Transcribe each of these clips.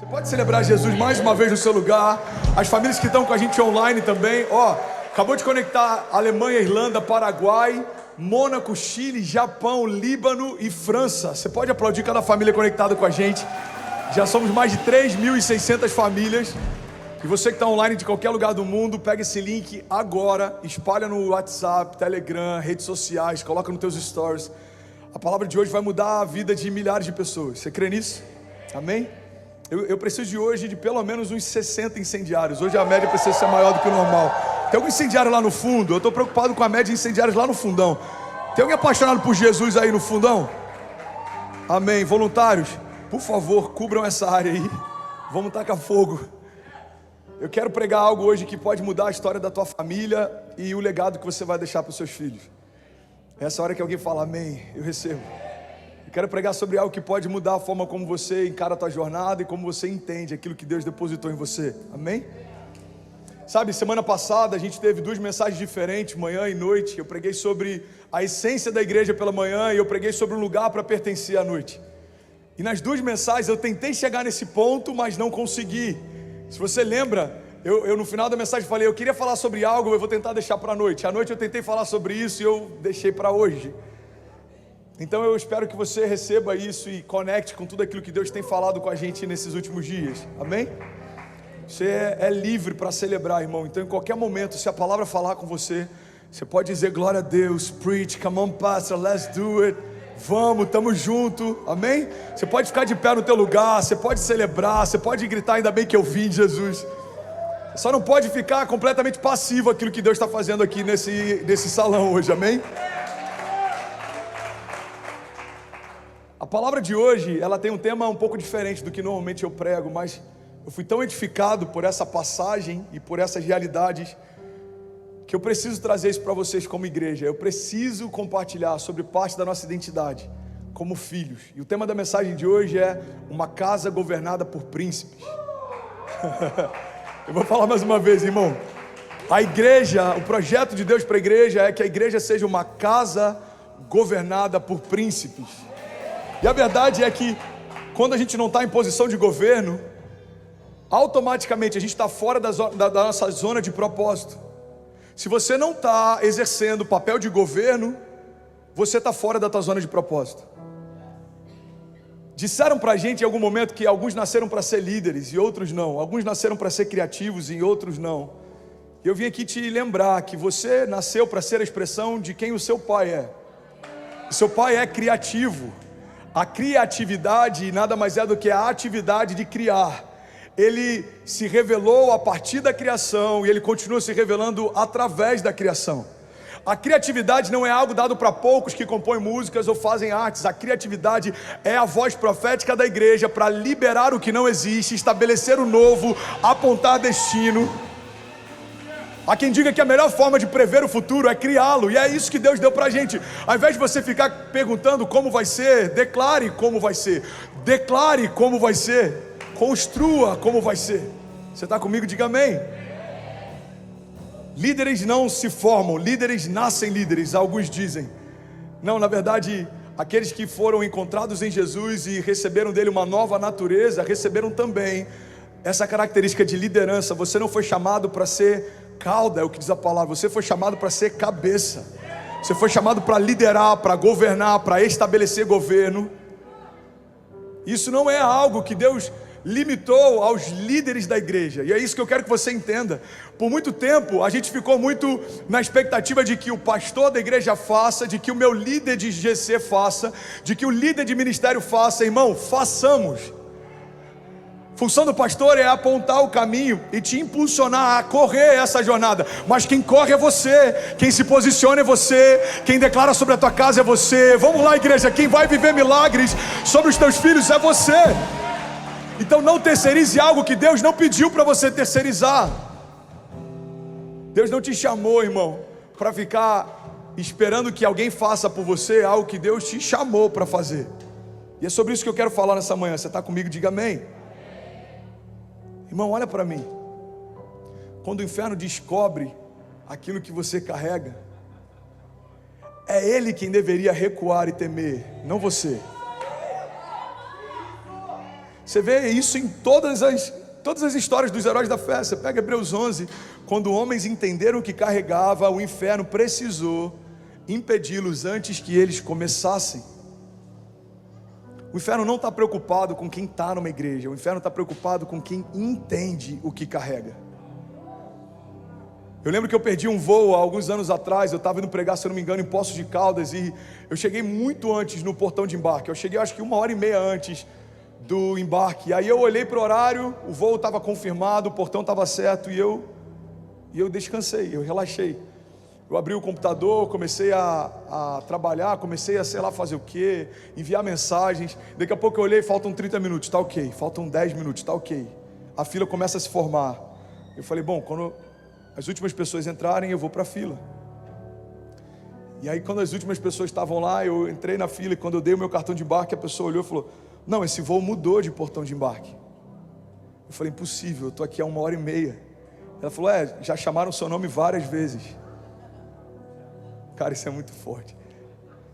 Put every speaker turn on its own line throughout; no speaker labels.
Você pode celebrar Jesus mais uma vez no seu lugar. As famílias que estão com a gente online também. Acabou de conectar Alemanha, Irlanda, Paraguai, Mônaco, Chile, Japão, Líbano e França. Você pode aplaudir cada família conectada com a gente. Já somos mais de 3.600 famílias. E você que está online de qualquer lugar do mundo, pega esse link agora, espalha no WhatsApp, Telegram, redes sociais, coloca nos teus stories. A palavra de hoje vai mudar a vida de milhares de pessoas. Você crê nisso? Amém? Eu preciso de hoje de pelo menos uns 60 incendiários. Hoje a média precisa ser maior do que o normal. Tem algum incendiário lá no fundo? Eu estou preocupado com a média de incendiários lá no fundão. Tem alguém apaixonado por Jesus aí no fundão? Amém. Voluntários, por favor, cubram essa área aí. Vamos tacar fogo. Eu quero pregar algo hoje que pode mudar a história da tua família e o legado que você vai deixar para os seus filhos. Essa hora que alguém fala amém, eu recebo. Eu quero pregar sobre algo que pode mudar a forma como você encara a tua jornada e como você entende aquilo que Deus depositou em você. Amém? Sabe, semana passada a gente teve 2 mensagens diferentes, manhã e noite. Eu preguei sobre a essência da igreja pela manhã e eu preguei sobre um lugar para pertencer à noite. E nas 2 mensagens eu tentei chegar nesse ponto, mas não consegui. Se você lembra, eu no final da mensagem falei, eu queria falar sobre algo, eu vou tentar deixar para a noite. À noite eu tentei falar sobre isso e eu deixei para hoje. Então eu espero que você receba isso e conecte com tudo aquilo que Deus tem falado com a gente nesses últimos dias. Amém? Você é livre para celebrar, irmão. Então em qualquer momento, se a palavra falar com você, você pode dizer glória a Deus, preach, come on pastor, let's do it. Vamos, tamo junto, amém? Você pode ficar de pé no teu lugar, você pode celebrar, você pode gritar, ainda bem que eu vim, Jesus. Só não pode ficar completamente passivo aquilo que Deus está fazendo aqui nesse salão hoje, amém? A palavra de hoje, ela tem um tema um pouco diferente do que normalmente eu prego, mas eu fui tão edificado por essa passagem e por essas realidades que eu preciso trazer isso para vocês como igreja. Eu preciso compartilhar sobre parte da nossa identidade como filhos. E o tema da mensagem de hoje é uma casa governada por príncipes. Eu vou falar mais uma vez, irmão. A igreja, o projeto de Deus para a igreja é que a igreja seja uma casa governada por príncipes. E a verdade é que quando a gente não está em posição de governo, automaticamente a gente está fora da nossa zona de propósito. Se você não está exercendo o papel de governo, você está fora da tua zona de propósito. Disseram para a gente em algum momento que alguns nasceram para ser líderes e outros não. Alguns nasceram para ser criativos e outros não. Eu vim aqui te lembrar que você nasceu para ser a expressão de quem o seu pai é. O seu pai é criativo. A criatividade nada mais é do que a atividade de criar. Ele se revelou a partir da criação e ele continua se revelando através da criação. A criatividade não é algo dado para poucos que compõem músicas ou fazem artes. A criatividade é a voz profética da igreja para liberar o que não existe, estabelecer o novo, apontar destino. Há quem diga que a melhor forma de prever o futuro é criá-lo, e é isso que Deus deu para a gente. Ao invés de você ficar perguntando como vai ser, declare como vai ser. Declare como vai ser. Construa como vai ser. Você está comigo? Diga amém. Líderes não se formam, líderes nascem líderes, alguns dizem. Não, na verdade, aqueles que foram encontrados em Jesus e receberam dele uma nova natureza, receberam também essa característica de liderança. Você não foi chamado para ser cauda, é o que diz a palavra. Você foi chamado para ser cabeça. Você foi chamado para liderar, para governar, para estabelecer governo. Isso não é algo que Deus limitou aos líderes da igreja, e é isso que eu quero que você entenda. Por muito tempo a gente ficou muito na expectativa de que o pastor da igreja faça, de que o meu líder de GC faça, de que o líder de ministério faça. Irmão, façamos. Função do pastor é apontar o caminho e te impulsionar a correr essa jornada, mas quem corre é você, quem se posiciona é você, quem declara sobre a tua casa é você. Vamos lá, igreja, quem vai viver milagres sobre os teus filhos é você. Então não terceirize algo que Deus não pediu para você terceirizar. Deus não te chamou, irmão, para ficar esperando que alguém faça por você algo que Deus te chamou para fazer. E é sobre isso que eu quero falar nessa manhã. Você está comigo? Diga amém. Irmão, olha para mim. Quando o inferno descobre aquilo que você carrega, é ele quem deveria recuar e temer, não você. Você vê isso em todas as histórias dos heróis da fé. Você pega Hebreus 11, quando homens entenderam o que carregava, o inferno precisou impedi-los antes que eles começassem. O inferno não está preocupado com quem está numa igreja, o inferno está preocupado com quem entende o que carrega. Eu lembro que eu perdi um voo há alguns anos atrás. Eu estava indo pregar, se eu não me engano, em Poços de Caldas, e eu cheguei muito antes no portão de embarque. Eu cheguei acho que 1h30 antes do embarque. E aí eu olhei para o horário, o voo estava confirmado, o portão estava certo, e eu descansei, eu relaxei. Eu abri o computador, comecei a trabalhar, comecei a, sei lá, fazer o quê, enviar mensagens. Daqui a pouco eu olhei, faltam 30 minutos, tá ok. Faltam 10 minutos, tá ok. A fila começa a se formar. Eu falei, bom, quando as últimas pessoas entrarem, eu vou para a fila. E aí quando as últimas pessoas estavam lá, eu entrei na fila, e quando eu dei o meu cartão de embarque, a pessoa olhou e falou, não, esse voo mudou de portão de embarque. Eu falei, impossível, eu estou aqui há 1h30. Ela falou, já chamaram o seu nome várias vezes. Cara, isso é muito forte.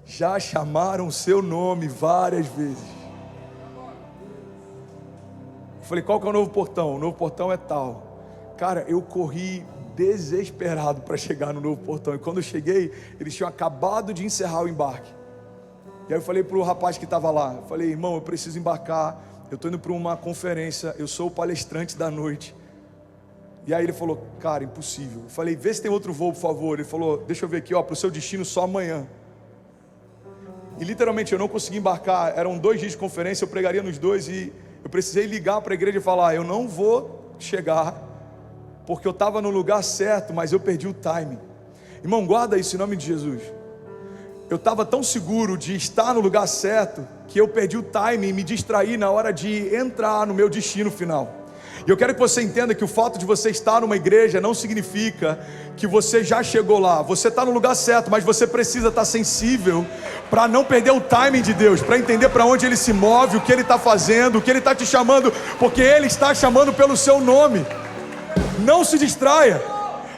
Já chamaram o seu nome várias vezes. Eu falei, qual que é o novo portão? O novo portão é tal. Cara, eu corri desesperado para chegar no novo portão. E quando eu cheguei, eles tinham acabado de encerrar o embarque. E aí eu falei para o rapaz que estava lá, eu falei, irmão, eu preciso embarcar, eu estou indo para uma conferência, eu sou o palestrante da noite. E aí ele falou, cara, impossível. Eu falei, vê se tem outro voo, por favor. Ele falou, deixa eu ver aqui, para o seu destino só amanhã. E literalmente eu não consegui embarcar, eram 2 dias de conferência, eu pregaria nos 2, e eu precisei ligar para a igreja e falar, eu não vou chegar, porque eu estava no lugar certo, mas eu perdi o timing. Irmão, guarda isso em nome de Jesus. Eu estava tão seguro de estar no lugar certo, que eu perdi o timing e me distraí na hora de entrar no meu destino final. E eu quero que você entenda que o fato de você estar numa igreja não significa que você já chegou lá. Você está no lugar certo, mas você precisa estar sensível para não perder o timing de Deus, para entender para onde Ele se move, o que Ele está fazendo, o que Ele está te chamando, porque Ele está chamando pelo seu nome. Não se distraia.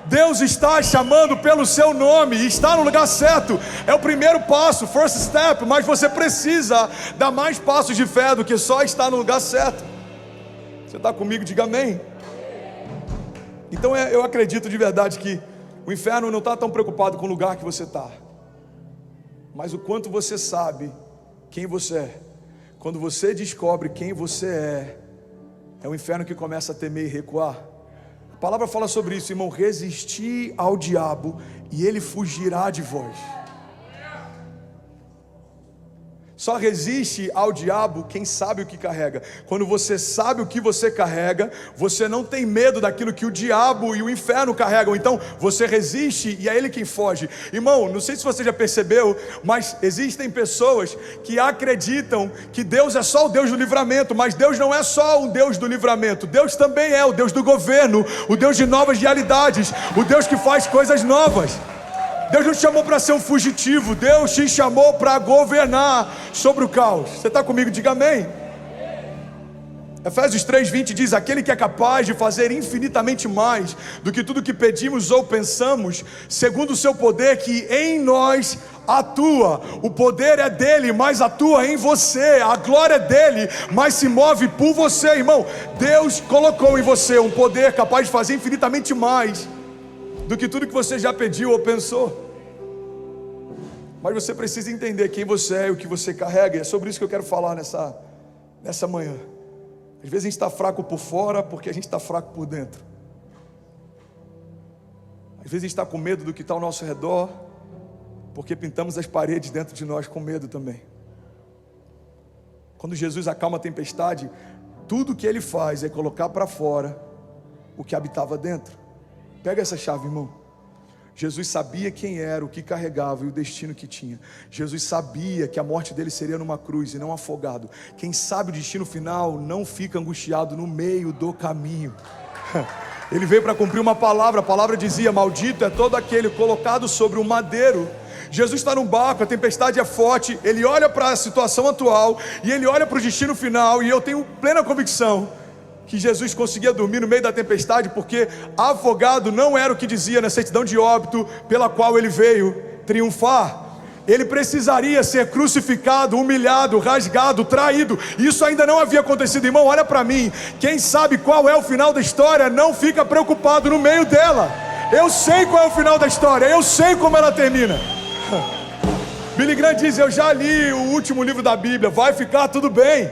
Deus está chamando pelo seu nome e está no lugar certo. É o primeiro passo, first step, mas você precisa dar mais passos de fé do que só estar no lugar certo. Você está comigo? Diga amém. Então eu acredito de verdade que o inferno não está tão preocupado com o lugar que você está, mas o quanto você sabe quem você é. Quando você descobre quem você é o inferno que começa a temer e recuar. A palavra fala sobre isso, irmão, resistir ao diabo e ele fugirá de vós. Só resiste ao diabo quem sabe o que carrega. Quando você sabe o que você carrega, você não tem medo daquilo que o diabo e o inferno carregam. Então você resiste e é ele quem foge. Irmão, não sei se você já percebeu, mas existem pessoas que acreditam que Deus é só o Deus do livramento. Mas Deus não é só o Deus do livramento. Deus também é o Deus do governo, o Deus de novas realidades, o Deus que faz coisas novas. Deus não te chamou para ser um fugitivo, Deus te chamou para governar sobre o caos. Você está comigo? Diga amém. Efésios 3:20 diz, aquele que é capaz de fazer infinitamente mais do que tudo que pedimos ou pensamos, segundo o seu poder que em nós atua. O poder é dele, mas atua em você. A glória é dele, mas se move por você, irmão. Deus colocou em você um poder capaz de fazer infinitamente mais do que tudo que você já pediu ou pensou. Mas você precisa entender quem você é e o que você carrega. E é sobre isso que eu quero falar nessa manhã. Às vezes a gente está fraco por fora porque a gente está fraco por dentro. Às vezes a gente está com medo do que está ao nosso redor porque pintamos as paredes dentro de nós com medo também. Quando Jesus acalma a tempestade, tudo que Ele faz é colocar para fora o que habitava dentro. Pega essa chave, irmão. Jesus sabia quem era, o que carregava e o destino que tinha. Jesus sabia que a morte dele seria numa cruz e não afogado. Quem sabe o destino final não fica angustiado no meio do caminho. Ele veio para cumprir uma palavra. A palavra dizia, maldito é todo aquele colocado sobre um madeiro. Jesus está num barco, a tempestade é forte. Ele olha para a situação atual e ele olha para o destino final. E eu tenho plena convicção que Jesus conseguia dormir no meio da tempestade, porque afogado não era o que dizia na certidão de óbito pela qual ele veio triunfar. ele precisaria ser crucificado, humilhado, rasgado, traído. Isso ainda não havia acontecido. Irmão, olha para mim, quem sabe qual é o final da história, não fica preocupado no meio dela. Eu sei qual é o final da história, eu sei como ela termina. Billy Graham diz: eu já li o último livro da Bíblia, vai ficar tudo bem.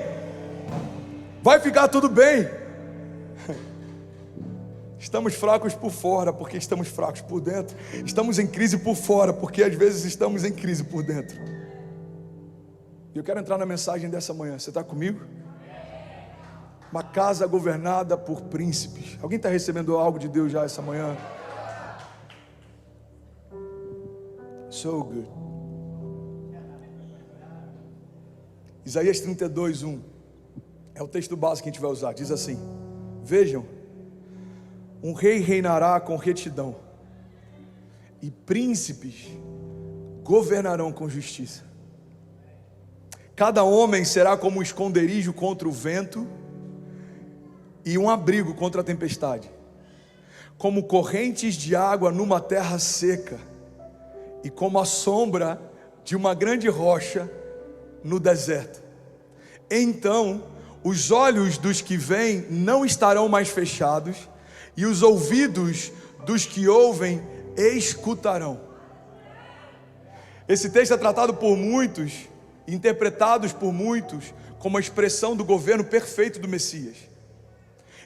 Vai ficar tudo bem. Estamos fracos por fora porque estamos fracos por dentro. Estamos em crise por fora porque às vezes estamos em crise por dentro. E eu quero entrar na mensagem dessa manhã. Você está comigo? Uma casa governada por príncipes. Alguém está recebendo algo de Deus já essa manhã? So good. Isaías 32:1 é o texto básico que a gente vai usar. Diz assim: vejam, um rei reinará com retidão, e príncipes governarão com justiça. Cada homem será como um esconderijo contra o vento e um abrigo contra a tempestade, como correntes de água numa terra seca, e como a sombra de uma grande rocha no deserto. Então os olhos dos que veem não estarão mais fechados, e os ouvidos dos que ouvem escutarão. Esse texto é tratado por muitos, interpretados por muitos, como a expressão do governo perfeito do Messias.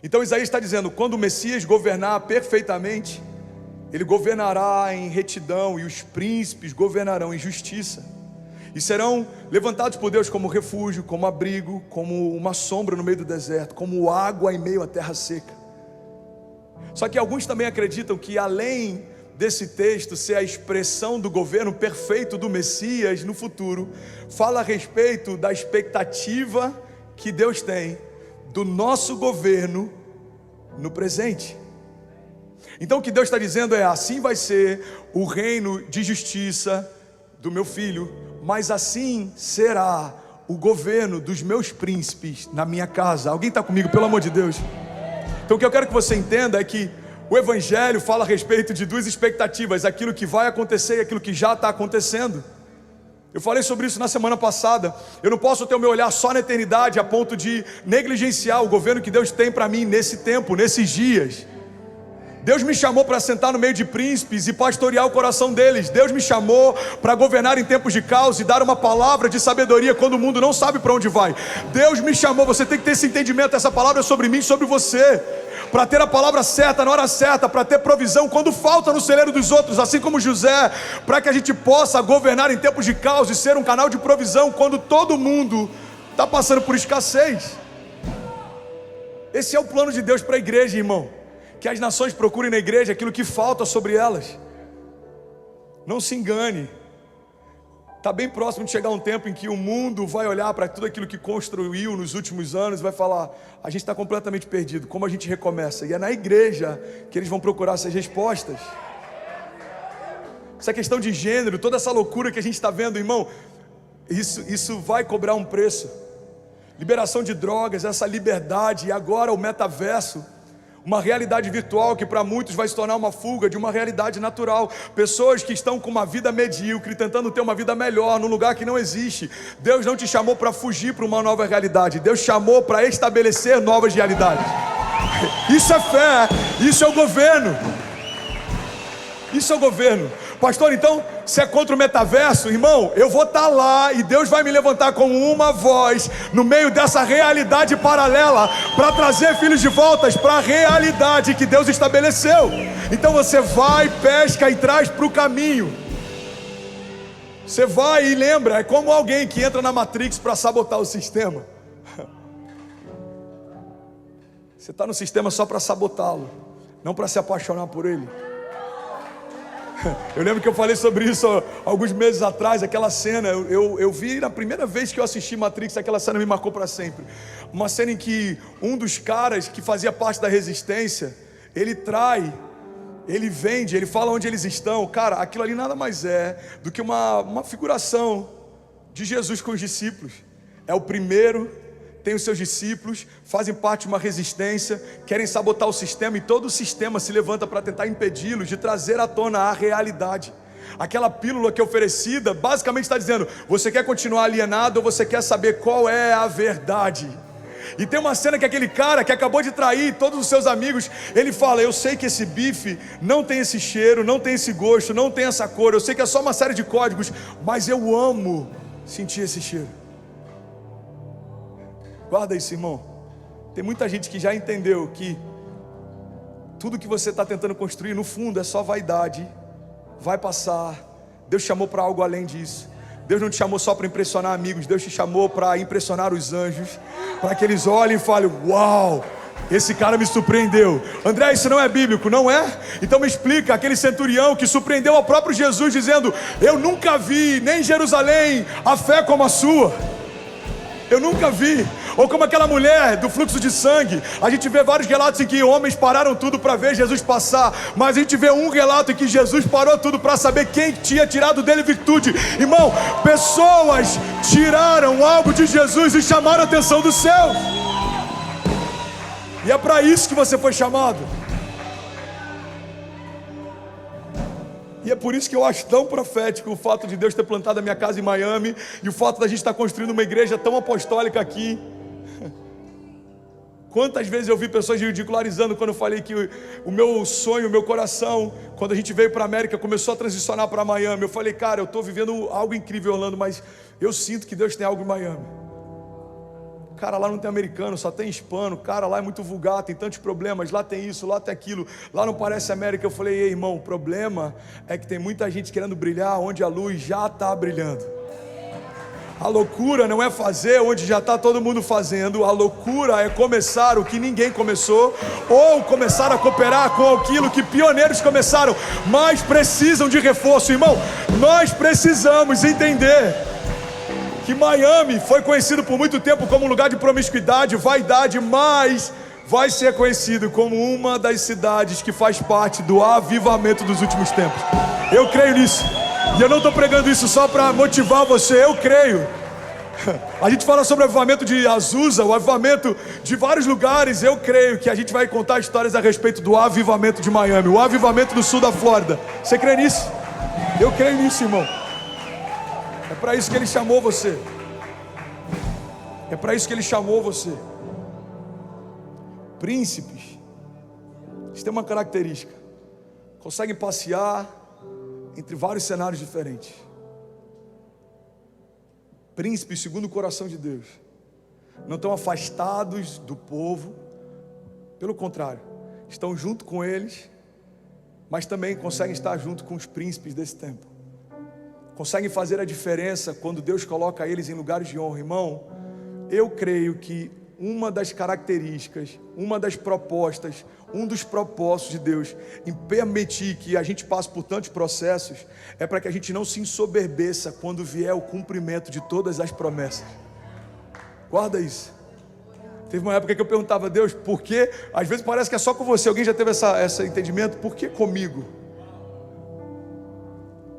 Então Isaías está dizendo: quando o Messias governar perfeitamente, ele governará em retidão, e os príncipes governarão em justiça, e serão levantados por Deus como refúgio, como abrigo, como uma sombra no meio do deserto, como água em meio à terra seca. Só que alguns também acreditam que, além desse texto ser a expressão do governo perfeito do Messias no futuro, fala a respeito da expectativa que Deus tem do nosso governo no presente. Então o que Deus está dizendo é: assim vai ser o reino de justiça do meu filho, mas assim será o governo dos meus príncipes na minha casa. Alguém está comigo, pelo amor de Deus? Então o que eu quero que você entenda é que o Evangelho fala a respeito de duas expectativas: aquilo que vai acontecer e aquilo que já está acontecendo. Eu falei sobre isso na semana passada. Eu não posso ter o meu olhar só na eternidade a ponto de negligenciar o governo que Deus tem para mim nesse tempo, nesses dias. Deus me chamou para sentar no meio de príncipes e pastorear o coração deles. Deus me chamou para governar em tempos de caos e dar uma palavra de sabedoria quando o mundo não sabe para onde vai. Deus me chamou, você tem que ter esse entendimento, essa palavra é sobre mim e sobre você, para ter a palavra certa na hora certa, para ter provisão quando falta no celeiro dos outros, assim como José, para que a gente possa governar em tempos de caos e ser um canal de provisão quando todo mundo está passando por escassez. Esse é o plano de Deus para a igreja, irmão. Que as nações procurem na igreja aquilo que falta sobre elas. Não se engane, está bem próximo de chegar um tempo em que o mundo vai olhar para tudo aquilo que construiu nos últimos anos e vai falar: a gente está completamente perdido, como a gente recomeça? E é na igreja que eles vão procurar essas respostas. Essa questão de gênero, toda essa loucura que a gente está vendo, irmão, isso vai cobrar um preço. Liberação de drogas, essa liberdade, e agora o metaverso, uma realidade virtual que para muitos vai se tornar uma fuga de uma realidade natural. Pessoas que estão com uma vida medíocre, tentando ter uma vida melhor num lugar que não existe. Deus não te chamou para fugir para uma nova realidade. Deus chamou para estabelecer novas realidades. Isso é fé, isso é o governo. Isso é o governo. Pastor, então, se é contra o metaverso, irmão, eu vou estar lá e Deus vai me levantar como uma voz no meio dessa realidade paralela para trazer filhos de volta para a realidade que Deus estabeleceu. Então você vai, pesca e traz para o caminho. Você vai e lembra, é como alguém que entra na Matrix para sabotar o sistema. Você está no sistema só para sabotá-lo, não para se apaixonar por ele. Eu lembro que eu falei sobre isso alguns meses atrás, aquela cena, eu vi na primeira vez que eu assisti Matrix, aquela cena me marcou para sempre. Uma cena em que um dos caras que fazia parte da resistência, ele trai, ele vende, ele fala onde eles estão. Cara, aquilo ali nada mais é do que uma figuração de Jesus com os discípulos. É o primeiro, tem os seus discípulos, fazem parte de uma resistência, querem sabotar o sistema, e todo o sistema se levanta para tentar impedi-los de trazer à tona a realidade. Aquela pílula que é oferecida, basicamente está dizendo: você quer continuar alienado ou você quer saber qual é a verdade? E tem uma cena que aquele cara que acabou de trair todos os seus amigos, ele fala: eu sei que esse bife não tem esse cheiro, não tem esse gosto, não tem essa cor, eu sei que é só uma série de códigos, mas eu amo sentir esse cheiro. Guarda isso, irmão. Tem muita gente que já entendeu que tudo que você está tentando construir, no fundo, é só vaidade. Vai passar. Deus te chamou para algo além disso. Deus não te chamou só para impressionar amigos. Deus te chamou para impressionar os anjos, para que eles olhem e falem: uau, esse cara me surpreendeu. André, isso não é bíblico, não é? Então me explica. Aquele centurião que surpreendeu ao próprio Jesus, dizendo: eu nunca vi, nem em Jerusalém, a fé como a sua. Eu nunca vi. Ou como aquela mulher do fluxo de sangue. A gente vê vários relatos em que homens pararam tudo para ver Jesus passar, mas a gente vê um relato em que Jesus parou tudo para saber quem tinha tirado dele virtude. Irmão, pessoas tiraram algo de Jesus e chamaram a atenção do céu. E é para isso que você foi chamado. E é por isso que eu acho tão profético o fato de Deus ter plantado a minha casa em Miami, e o fato da gente estar construindo uma igreja tão apostólica aqui. Quantas vezes eu vi pessoas ridicularizando quando eu falei que o meu sonho, o meu coração, quando a gente veio para a América, começou a transicionar para Miami. Eu falei: cara, eu estou vivendo algo incrível em Orlando, mas eu sinto que Deus tem algo em Miami. Cara, lá não tem americano, só tem hispano. Cara, lá é muito vulgar, tem tantos problemas. Lá tem isso, lá tem aquilo. Lá não parece América. Eu falei: ei, irmão, o problema é que tem muita gente querendo brilhar onde a luz já está brilhando. A loucura não é fazer onde já está todo mundo fazendo. A loucura é começar o que ninguém começou, ou começar a cooperar com aquilo que pioneiros começaram, mas precisam de reforço. Irmão, nós precisamos entender que Miami foi conhecido por muito tempo como um lugar de promiscuidade, vaidade, mas vai ser conhecido como uma das cidades que faz parte do avivamento dos últimos tempos. Eu creio nisso. E eu não estou pregando isso só para motivar você, eu creio. A gente fala sobre o avivamento de Azusa, o avivamento de vários lugares. Eu creio que a gente vai contar histórias a respeito do avivamento de Miami, o avivamento do sul da Flórida. Você crê nisso? Eu creio nisso, irmão. É para isso que Ele chamou você. É para isso que Ele chamou você. Príncipes, eles têm uma característica: conseguem passear entre vários cenários diferentes. Príncipes segundo o coração de Deus não estão afastados do povo, pelo contrário, estão junto com eles, mas também conseguem estar junto com os príncipes desse tempo. Conseguem fazer a diferença quando Deus coloca eles em lugares de honra. Irmão, eu creio que uma das características, uma das propostas, um dos propósitos de Deus em permitir que a gente passe por tantos processos é para que a gente não se ensoberbeça quando vier o cumprimento de todas as promessas. Guarda isso. Teve uma época que eu perguntava a Deus: por que? Às vezes parece que é só com você. Alguém já teve esse entendimento? Por que comigo?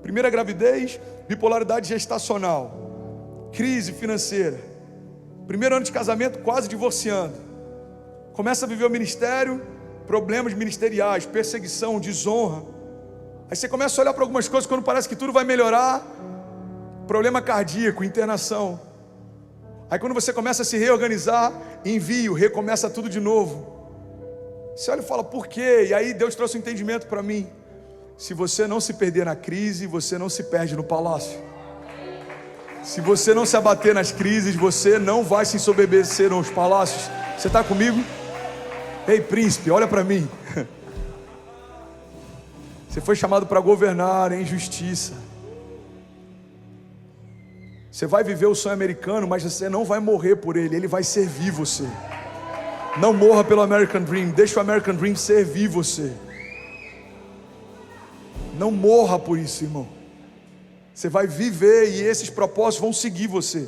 Primeira gravidez, bipolaridade gestacional, crise financeira. Primeiro ano de casamento, quase divorciando. Começa a viver o ministério, problemas ministeriais, perseguição, desonra. Aí você começa a olhar para algumas coisas, quando parece que tudo vai melhorar, problema cardíaco, internação. Aí quando você começa a se reorganizar, envio, recomeça tudo de novo. Você olha e fala: por quê? E aí Deus trouxe um entendimento para mim: se você não se perder na crise, você não se perde no palácio. Se você não se abater nas crises, você não vai se ensoberbecer nos palácios. Você está comigo? Ei, príncipe, olha para mim. Você foi chamado para governar em justiça. Você vai viver o sonho americano, mas você não vai morrer por ele. Ele vai servir você. Não morra pelo American Dream. Deixa o American Dream servir você. Não morra por isso, irmão. Você vai viver e esses propósitos vão seguir você.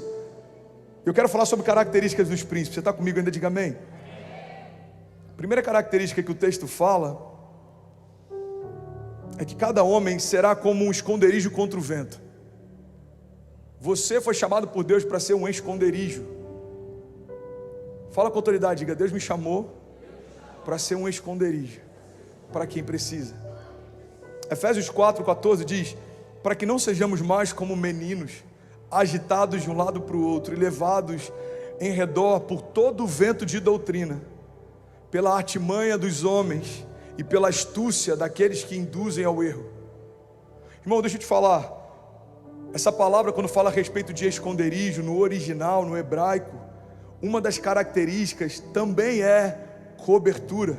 Eu quero falar sobre características dos príncipes. Você está comigo ainda? Diga amém. A primeira característica que o texto fala é que cada homem será como um esconderijo contra o vento. Você foi chamado por Deus para ser um esconderijo. Fala com autoridade, diga: Deus me chamou para ser um esconderijo para quem precisa. Efésios 4:14 diz para que não sejamos mais como meninos, agitados de um lado para o outro e levados em redor por todo o vento de doutrina, pela artimanha dos homens e pela astúcia daqueles que induzem ao erro. Irmão, deixa eu te falar, essa palavra, quando fala a respeito de esconderijo, no original, no hebraico, uma das características também é cobertura.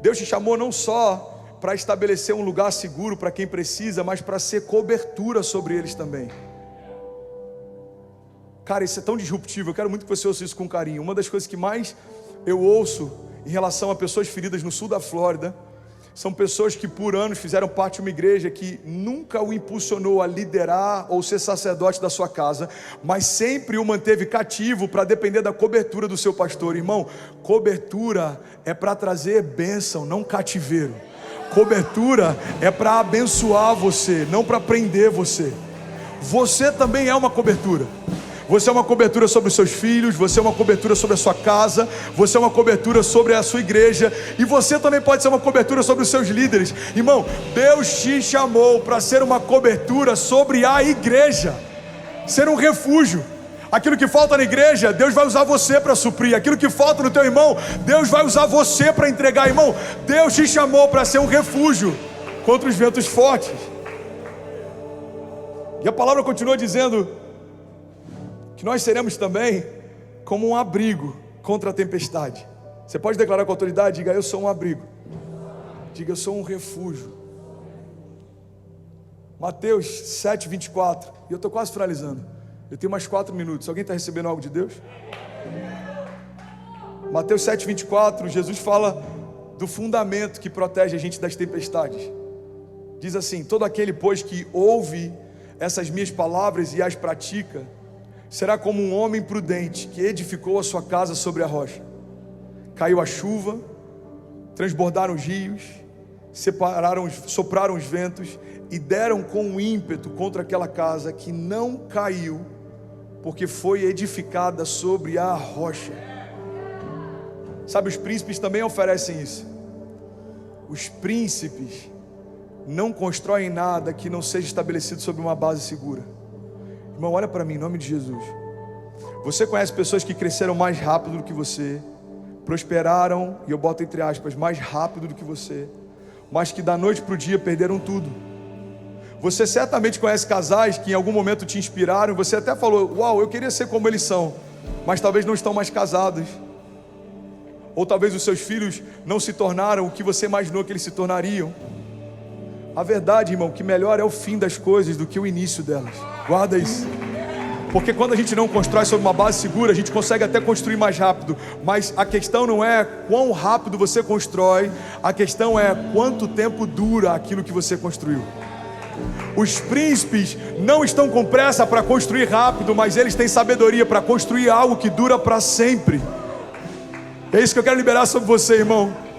Deus te chamou não só para estabelecer um lugar seguro para quem precisa, mas para ser cobertura sobre eles também. Cara, isso é tão disruptivo, eu quero muito que você ouça isso com carinho. Uma das coisas que mais eu ouço em relação a pessoas feridas no sul da Flórida, são pessoas que por anos fizeram parte de uma igreja que nunca o impulsionou a liderar ou ser sacerdote da sua casa, mas sempre o manteve cativo para depender da cobertura do seu pastor. Irmão, cobertura é para trazer bênção, não cativeiro. Cobertura é para abençoar você, não para prender você. Você também é uma cobertura. Você é uma cobertura sobre os seus filhos, você é uma cobertura sobre a sua casa, você é uma cobertura sobre a sua igreja, e você também pode ser uma cobertura sobre os seus líderes. Irmão, Deus te chamou para ser uma cobertura sobre a igreja, ser um refúgio. Aquilo que falta na igreja, Deus vai usar você para suprir. Aquilo que falta no teu irmão, Deus vai usar você para entregar. Irmão, Deus te chamou para ser um refúgio contra os ventos fortes. E a palavra continua dizendo que nós seremos também como um abrigo contra a tempestade. Você pode declarar com autoridade? Diga: eu sou um abrigo. Diga: eu sou um refúgio. Mateus 7:24. E eu estou quase finalizando. Eu tenho mais 4 minutos. Alguém está recebendo algo de Deus? Mateus 7:24. Jesus fala do fundamento que protege a gente das tempestades. Diz assim: todo aquele, pois, que ouve essas minhas palavras e as pratica, será como um homem prudente que edificou a sua casa sobre a rocha. Caiu a chuva, transbordaram os rios, sopraram os ventos e deram com ímpeto contra aquela casa, que não caiu, porque foi edificada sobre a rocha. Sabe, os príncipes também oferecem isso. Os príncipes não constroem nada que não seja estabelecido sobre uma base segura. Irmão, olha para mim, em nome de Jesus. Você conhece pessoas que cresceram mais rápido do que você, prosperaram, e eu boto entre aspas, mais rápido do que você, mas que da noite para o dia perderam tudo. Você certamente conhece casais que em algum momento te inspiraram, você até falou: uau, eu queria ser como eles são, mas talvez não estão mais casados. Ou talvez os seus filhos não se tornaram o que você imaginou que eles se tornariam. A verdade, irmão, que melhor é o fim das coisas do que o início delas. Guarda isso. Porque quando a gente não constrói sobre uma base segura, a gente consegue até construir mais rápido. Mas a questão não é quão rápido você constrói, a questão é quanto tempo dura aquilo que você construiu. Os príncipes não estão com pressa para construir rápido, mas eles têm sabedoria para construir algo que dura para sempre. É isso que eu quero liberar sobre você, irmão.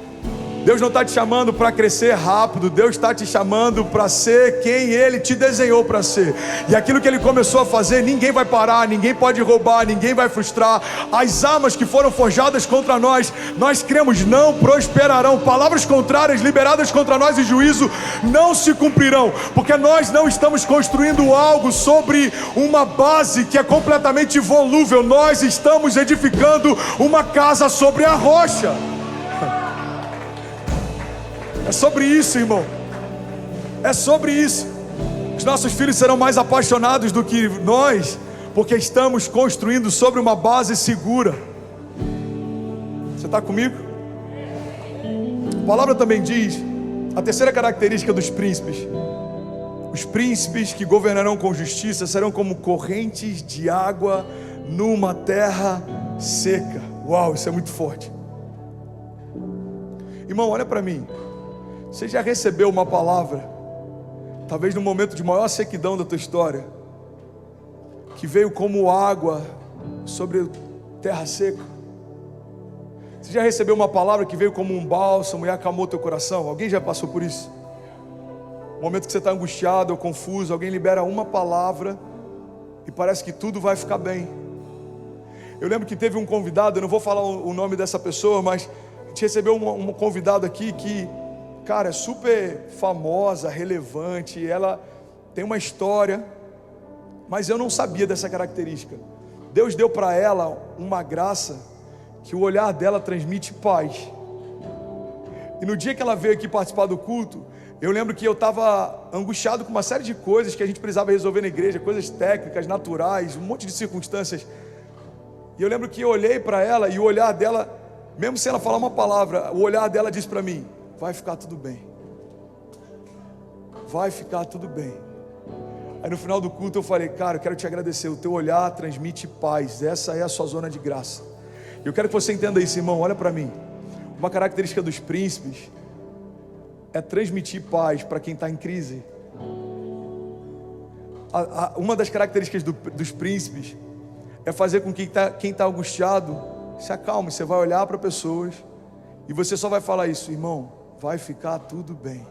Deus não está te chamando para crescer rápido, Deus está te chamando para ser quem Ele te desenhou para ser. E aquilo que Ele começou a fazer, ninguém vai parar, ninguém pode roubar, ninguém vai frustrar. As armas que foram forjadas contra nós, nós cremos, não prosperarão. Palavras contrárias liberadas contra nós em juízo não se cumprirão, porque nós não estamos construindo algo sobre uma base que é completamente volúvel. Nós estamos edificando uma casa sobre a rocha. É sobre isso, irmão. É sobre isso. Os nossos filhos serão mais apaixonados do que nós, porque estamos construindo sobre uma base segura. Você está comigo? A palavra também diz, a terceira característica dos príncipes: os príncipes que governarão com justiça serão como correntes de água numa terra seca. Uau, isso é muito forte. Irmão, olha para mim. Você já recebeu uma palavra, talvez no momento de maior sequidão da tua história, que veio como água sobre terra seca? Você já recebeu uma palavra que veio como um bálsamo e acalmou teu coração? Alguém já passou por isso? No momento que você está angustiado ou confuso, alguém libera uma palavra e parece que tudo vai ficar bem. Eu lembro que teve um convidado, eu não vou falar o nome dessa pessoa, mas a gente recebeu um convidado aqui que, cara, é super famosa, relevante. Ela tem uma história, mas eu não sabia dessa característica. Deus deu para ela uma graça que o olhar dela transmite paz. E no dia que ela veio aqui participar do culto, eu lembro que eu estava angustiado com uma série de coisas que a gente precisava resolver na igreja, coisas técnicas, naturais, um monte de circunstâncias. E eu lembro que eu olhei para ela e o olhar dela, mesmo sem ela falar uma palavra, o olhar dela disse para mim: vai ficar tudo bem. Vai ficar tudo bem. Aí no final do culto eu falei: cara, eu quero te agradecer, o teu olhar transmite paz, essa é a sua zona de graça. E eu quero que você entenda isso, irmão, olha para mim. Uma característica dos príncipes é transmitir paz para quem está em crise. Uma das características dos príncipes é fazer com que quem está angustiado se acalme. Você vai olhar para pessoas e você só vai falar isso: irmão, vai ficar tudo bem.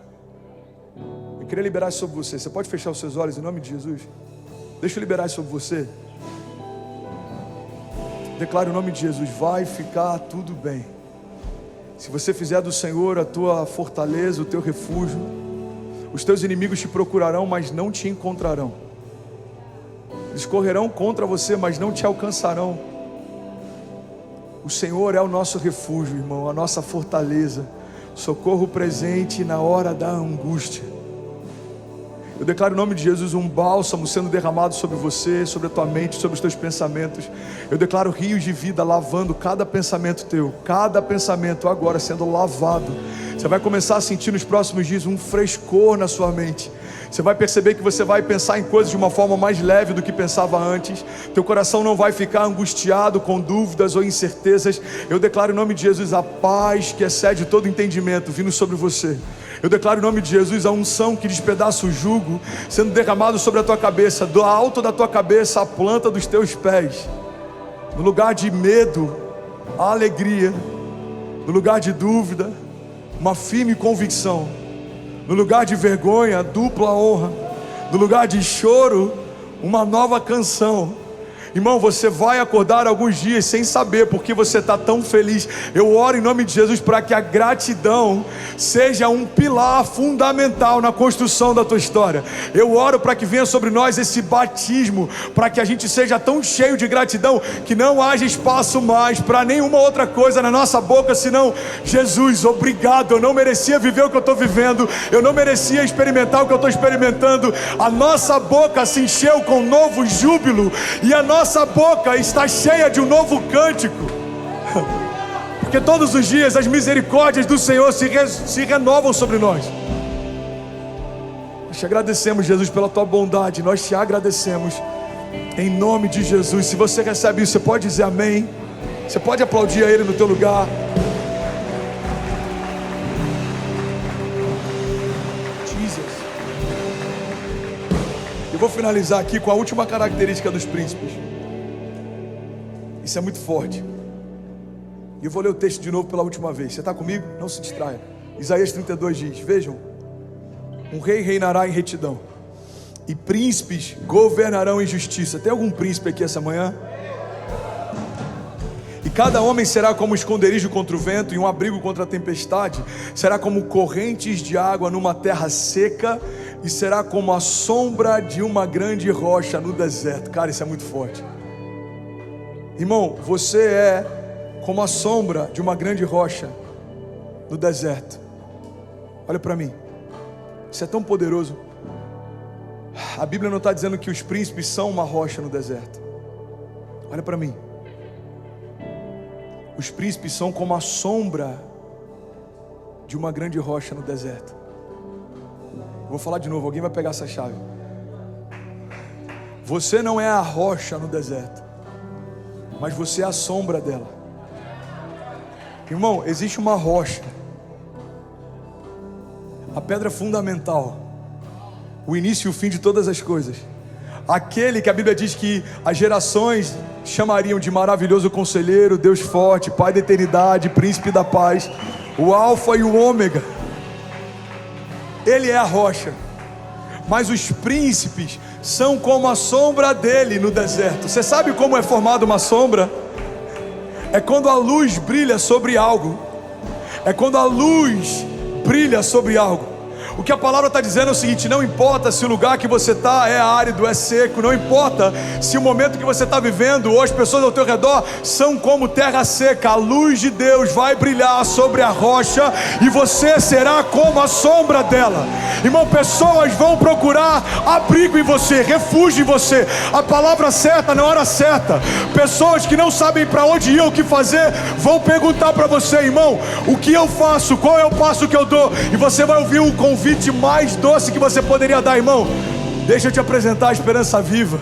Eu queria liberar isso sobre você. Você pode fechar os seus olhos em nome de Jesus? Deixa eu liberar isso sobre você. Declare o nome de Jesus: vai ficar tudo bem. Se você fizer do Senhor a tua fortaleza, o teu refúgio, os teus inimigos te procurarão, mas não te encontrarão. Eles correrão contra você, mas não te alcançarão. O Senhor é o nosso refúgio, irmão, a nossa fortaleza, socorro presente na hora da angústia. Eu declaro em nome de Jesus um bálsamo sendo derramado sobre você, sobre a tua mente, sobre os teus pensamentos. Eu declaro rios de vida lavando cada pensamento teu, cada pensamento agora sendo lavado. Você vai começar a sentir nos próximos dias um frescor na sua mente. Você vai perceber que você vai pensar em coisas de uma forma mais leve do que pensava antes. Teu coração não vai ficar angustiado com dúvidas ou incertezas. Eu declaro em nome de Jesus a paz que excede todo entendimento vindo sobre você. Eu declaro em nome de Jesus a unção que despedaça o jugo sendo derramado sobre a tua cabeça, do alto da tua cabeça à planta dos teus pés. No lugar de medo, a alegria. No lugar de dúvida, uma firme convicção. No lugar de vergonha, dupla honra. No lugar de choro, uma nova canção. Irmão, você vai acordar alguns dias sem saber porque você está tão feliz. Eu oro em nome de Jesus para que a gratidão seja um pilar fundamental na construção da tua história. Eu oro para que venha sobre nós esse batismo, para que a gente seja tão cheio de gratidão que não haja espaço mais para nenhuma outra coisa na nossa boca senão: Jesus, obrigado, eu não merecia viver o que eu estou vivendo, eu não merecia experimentar o que eu estou experimentando. A nossa boca se encheu com novo júbilo e a nossa boca está cheia de um novo cântico, porque todos os dias as misericórdias do Senhor se renovam sobre nós. Nós te agradecemos, Jesus, pela tua bondade. Nós te agradecemos em nome de Jesus. Se você recebe isso, você pode dizer amém. Você pode aplaudir a Ele no teu lugar. Jesus. Eu vou finalizar aqui com a última característica dos príncipes. Isso é muito forte. E eu vou ler o texto de novo pela última vez. Você está comigo? Não se distraia. Isaías 32 diz: vejam, um rei reinará em retidão, e príncipes governarão em justiça. Tem algum príncipe aqui essa manhã? E cada homem será como esconderijo contra o vento, e um abrigo contra a tempestade. Será como correntes de água numa terra seca, e será como a sombra de uma grande rocha no deserto. Cara, isso é muito forte. Irmão, você é como a sombra de uma grande rocha no deserto. Olha para mim, isso é tão poderoso. A Bíblia não está dizendo que os príncipes são uma rocha no deserto. Olha para mim, os príncipes são como a sombra de uma grande rocha no deserto. Vou falar de novo, alguém vai pegar essa chave. Você não é a rocha no deserto, mas você é a sombra dela. Irmão, existe uma rocha, a pedra fundamental, o início e o fim de todas as coisas. Aquele que a Bíblia diz que as gerações chamariam de maravilhoso conselheiro, Deus forte, Pai da eternidade, príncipe da paz, o alfa e o ômega. Ele é a rocha. Mas os príncipes são como a sombra dele no deserto. Você sabe como é formada uma sombra? É quando a luz brilha sobre algo. É quando a luz brilha sobre algo. O que a palavra está dizendo é o seguinte: não importa se o lugar que você está é árido, é seco, não importa se o momento que você está vivendo ou as pessoas ao teu redor são como terra seca, a luz de Deus vai brilhar sobre a rocha e você será como a sombra dela. Irmão, pessoas vão procurar abrigo em você, refúgio em você, a palavra certa na hora certa. Pessoas que não sabem para onde ir, o que fazer, vão perguntar para você: irmão, o que eu faço? Qual é o passo que eu dou? E você vai ouvir o convite mais doce que você poderia dar: irmão, deixa eu te apresentar a Esperança Viva.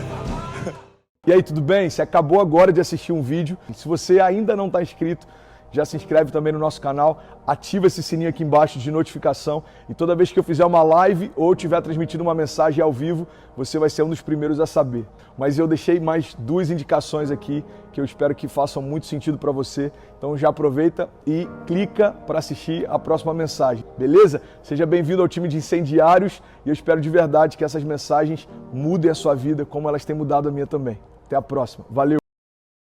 E aí, tudo bem? Você acabou agora de assistir um vídeo. Se você ainda não está inscrito, já se inscreve também no nosso canal, ativa esse sininho aqui embaixo de notificação e toda vez que eu fizer uma live ou estiver transmitindo uma mensagem ao vivo, você vai ser um dos primeiros a saber. Mas eu deixei mais 2 indicações aqui que eu espero que façam muito sentido para você. Então já aproveita e clica para assistir a próxima mensagem, beleza? Seja bem-vindo ao time de incendiários e eu espero de verdade que essas mensagens mudem a sua vida como elas têm mudado a minha também. Até a próxima. Valeu!